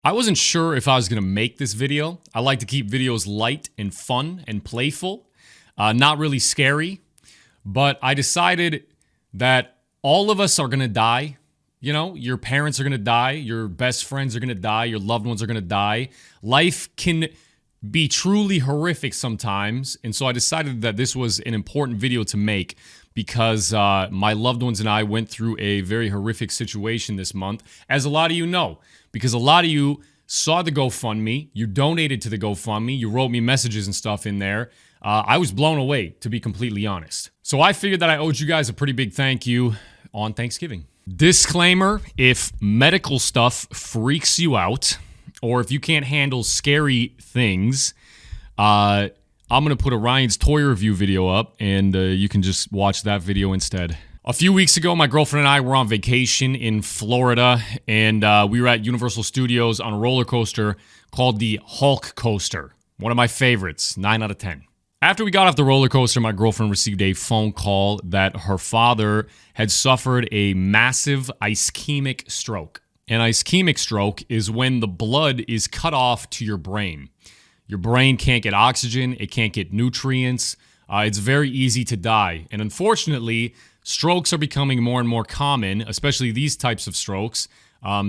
I wasn't sure if I was going to make this video. I like to keep videos light and fun and playful, not really scary. But I decided that all of us are going to die. You know, your parents are going to die. Your best friends are going to die. Your loved ones are going to die. Life can be truly horrific sometimes. And so I decided that this was an important video to make because my loved ones and I went through a very horrific situation this month, as a lot of you know, because a lot of you saw the GoFundMe, you donated to the GoFundMe, you wrote me messages and stuff in there. I was blown away, to be completely honest. So I figured that I owed you guys a pretty big thank you on Thanksgiving. Disclaimer, if medical stuff freaks you out, or if you can't handle scary things, I'm going to put a Ryan's Toy Review video up, and you can just watch that video instead. A few weeks ago, my girlfriend and I were on vacation in Florida, and we were at Universal Studios on a roller coaster called the Hulk Coaster. One of my favorites, 9 out of 10. After we got off the roller coaster, my girlfriend received a phone call that her father had suffered a massive ischemic stroke. An ischemic stroke is when the blood is cut off to your brain. Your brain can't get oxygen, it can't get nutrients. It's very easy to die. And unfortunately, strokes are becoming more and more common, especially these types of strokes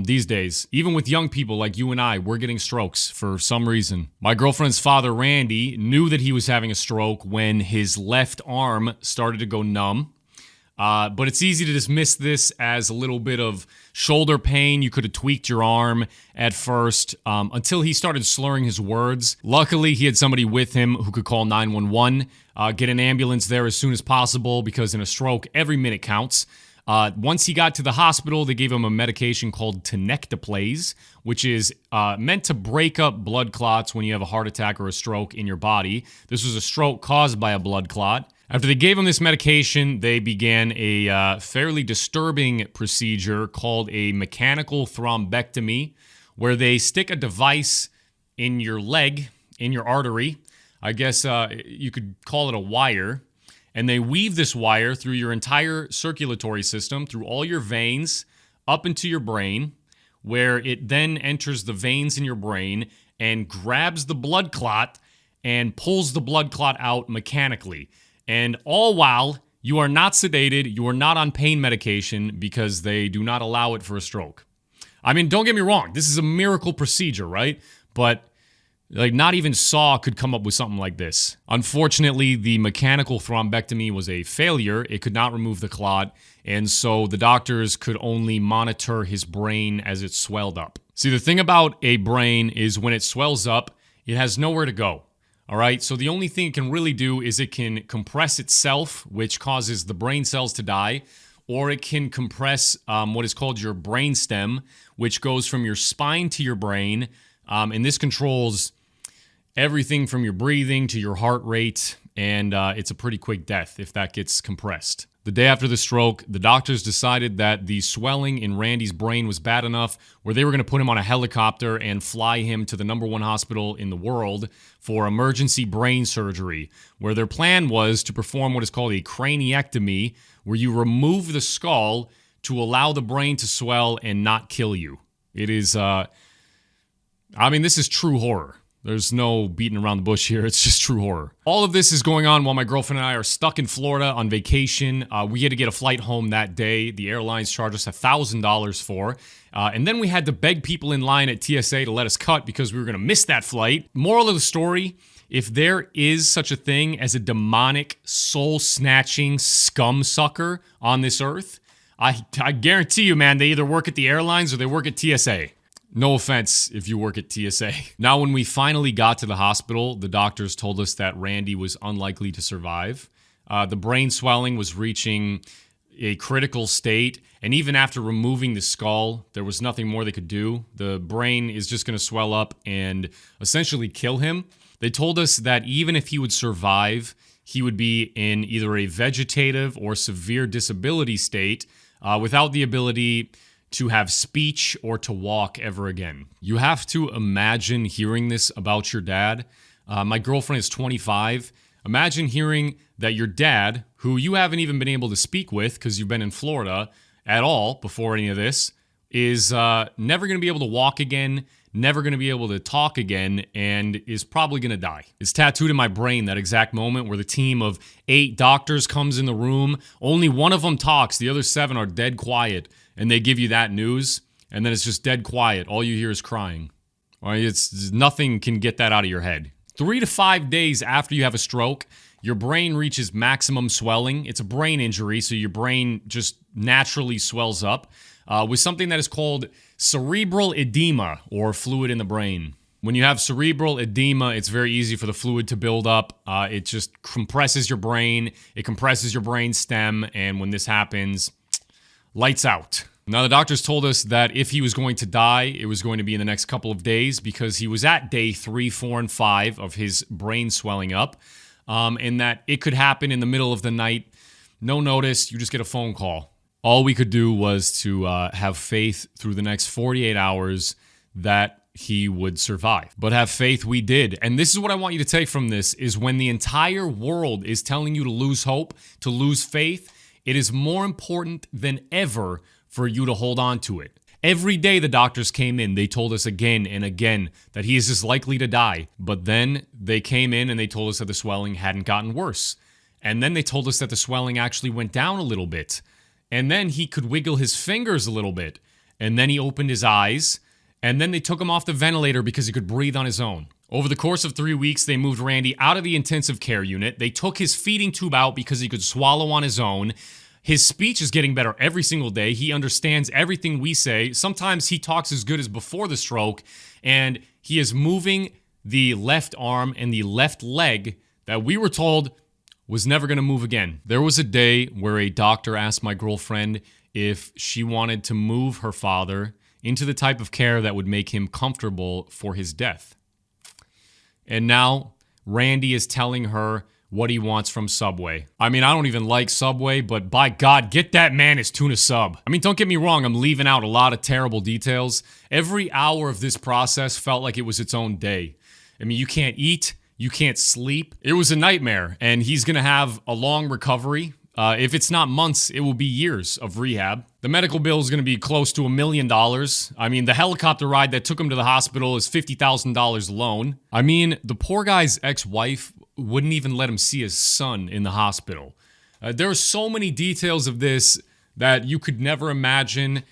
these days. Even with young people like you and I, we're getting strokes for some reason. My girlfriend's father, Randy, knew that he was having a stroke when his left arm started to go numb. But it's easy to dismiss this as a little bit of shoulder pain. You could have tweaked your arm at first until he started slurring his words. Luckily, he had somebody with him who could call 911, get an ambulance there as soon as possible because in a stroke, every minute counts. Once he got to the hospital, they gave him a medication called tenecteplase, which is meant to break up blood clots when you have a heart attack or a stroke in your body. This was a stroke caused by a blood clot. After they gave him this medication, they began a fairly disturbing procedure called a mechanical thrombectomy, where they stick a device in your leg, in your artery. I guess you could call it a wire. And they weave this wire through your entire circulatory system, through all your veins, up into your brain, where it then enters the veins in your brain and grabs the blood clot and pulls the blood clot out mechanically. And all while you are not sedated, you are not on pain medication because they do not allow it for a stroke. I mean, don't get me wrong, this is a miracle procedure, right? But not even Saw could come up with something like this. Unfortunately, the mechanical thrombectomy was a failure. It could not remove the clot, and so the doctors could only monitor his brain as it swelled up. See, the thing about a brain is when it swells up, it has nowhere to go. All right, so the only thing it can really do is it can compress itself, which causes the brain cells to die, or it can compress what is called your brain stem, which goes from your spine to your brain, and this controls everything from your breathing to your heart rate, and it's a pretty quick death if that gets compressed. The day after the stroke, the doctors decided that the swelling in Randy's brain was bad enough where they were going to put him on a helicopter and fly him to the #1 hospital in the world for emergency brain surgery, where their plan was to perform what is called a craniectomy, where you remove the skull to allow the brain to swell and not kill you. It is, this is true horror. There's no beating around the bush here. It's just true horror. All of this is going on while my girlfriend and I are stuck in Florida on vacation. We had to get a flight home that day. The airlines charged us $1,000 for. And then we had to beg people in line at TSA to let us cut because we were going to miss that flight. Moral of the story, if there is such a thing as a demonic, soul-snatching scum sucker on this earth, I guarantee you, man, they either work at the airlines or they work at TSA. No offense if you work at TSA. Now, when we finally got to the hospital, the doctors told us that Randy was unlikely to survive. The brain swelling was reaching a critical state, and even after removing the skull, there was nothing more they could do. The brain is just going to swell up and essentially kill him. They told us that even if he would survive, he would be in either a vegetative or severe disability state without the ability to have speech or to walk ever again. You have to imagine hearing this about your dad. My girlfriend is 25. Imagine hearing that your dad, who you haven't even been able to speak with because you've been in Florida at all before any of this, is never going to be able to walk again, never going to be able to talk again, and is probably going to die. It's tattooed in my brain, that exact moment where the team of 8 doctors comes in the room. Only one of them talks. The other 7 are dead quiet, and they give you that news, and then it's just dead quiet. All you hear is crying. It's nothing can get that out of your head. 3 to 5 days after you have a stroke, your brain reaches maximum swelling. It's a brain injury, so your brain just naturally swells up with something that is called cerebral edema, or fluid in the brain. When you have cerebral edema, it's very easy for the fluid to build up. It just compresses your brain. It compresses your brain stem, and when this happens, lights out. Now, the doctors told us that if he was going to die, it was going to be in the next couple of days, because he was at day 3, 4, and 5 of his brain swelling up. And that it could happen in the middle of the night. No notice, you just get a phone call. All we could do was to have faith through the next 48 hours that he would survive. But have faith we did. And this is what I want you to take from this, is when the entire world is telling you to lose hope, to lose faith, it is more important than ever for you to hold on to it. Every day the doctors came in, they told us again and again that he is just likely to die. But then they came in and they told us that the swelling hadn't gotten worse. And then they told us that the swelling actually went down a little bit. And then he could wiggle his fingers a little bit. And then he opened his eyes. And then they took him off the ventilator because he could breathe on his own. Over the course of 3 weeks, they moved Randy out of the intensive care unit. They took his feeding tube out because he could swallow on his own. His speech is getting better every single day. He understands everything we say. Sometimes he talks as good as before the stroke, and he is moving the left arm and the left leg that we were told was never going to move again. There was a day where a doctor asked my girlfriend if she wanted to move her father into the type of care that would make him comfortable for his death. And now Randy is telling her what he wants from Subway. I mean, I don't even like Subway, but by God, get that man his tuna sub. I mean, don't get me wrong, I'm leaving out a lot of terrible details. Every hour of this process felt like it was its own day. I mean, you can't eat, you can't sleep. It was a nightmare, and he's gonna have a long recovery. If it's not months, it will be years of rehab. The medical bill is going to be close to $1 million. I mean, the helicopter ride that took him to the hospital is $50,000 alone. I mean, the poor guy's ex-wife wouldn't even let him see his son in the hospital. There are so many details of this that you could never imagine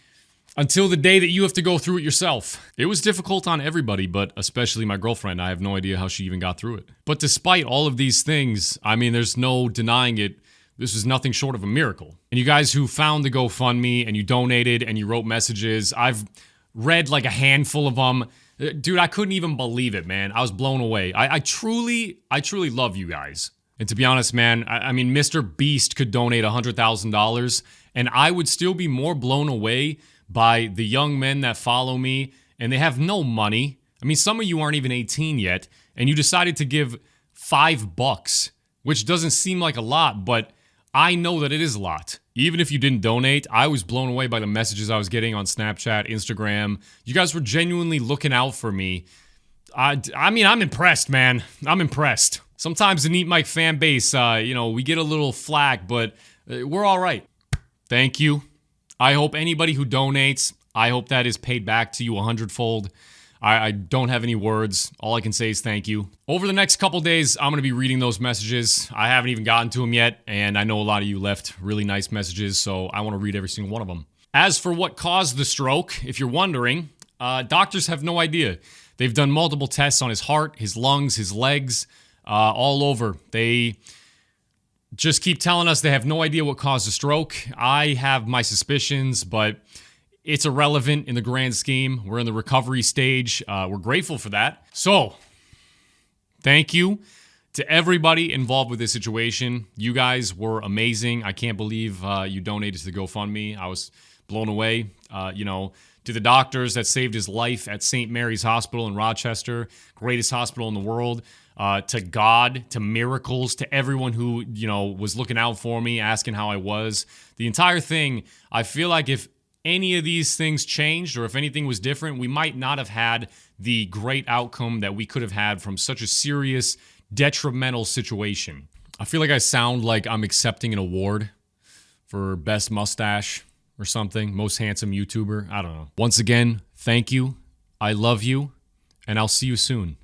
until the day that you have to go through it yourself. It was difficult on everybody, but especially my girlfriend. I have no idea how she even got through it. But despite all of these things, I mean, there's no denying it. This is nothing short of a miracle. And you guys who found the GoFundMe and you donated and you wrote messages, I've read like a handful of them. Dude, I couldn't even believe it, man. I was blown away. I truly love you guys. And to be honest, man, I mean, Mr. Beast could donate $100,000 and I would still be more blown away by the young men that follow me and they have no money. I mean, some of you aren't even 18 yet and you decided to give $5, which doesn't seem like a lot, but I know that it is a lot. Even if you didn't donate, I was blown away by the messages I was getting on Snapchat, Instagram. You guys were genuinely looking out for me. I mean, I'm impressed, man. I'm impressed. Sometimes the NeatMike fan base, we get a little flack, but we're all right. Thank you. I hope anybody who donates, I hope that is paid back to you 100-fold. I don't have any words. All I can say is thank you. Over the next couple days, I'm going to be reading those messages. I haven't even gotten to them yet, and I know a lot of you left really nice messages, so I want to read every single one of them. As for what caused the stroke, if you're wondering, doctors have no idea. They've done multiple tests on his heart, his lungs, his legs, all over. They just keep telling us they have no idea what caused the stroke. I have my suspicions, but it's irrelevant in the grand scheme. We're in the recovery stage. We're grateful for that. So, thank you to everybody involved with this situation. You guys were amazing. I can't believe you donated to the GoFundMe. I was blown away. To the doctors that saved his life at St. Mary's Hospital in Rochester, greatest hospital in the world. To God, to miracles, to everyone who, was looking out for me, asking how I was. The entire thing, I feel like if any of these things changed or if anything was different, we might not have had the great outcome that we could have had from such a serious, detrimental situation. I feel like I sound like I'm accepting an award for best mustache or something, most handsome YouTuber. I don't know. Once again, thank you. I love you. and I'll see you soon.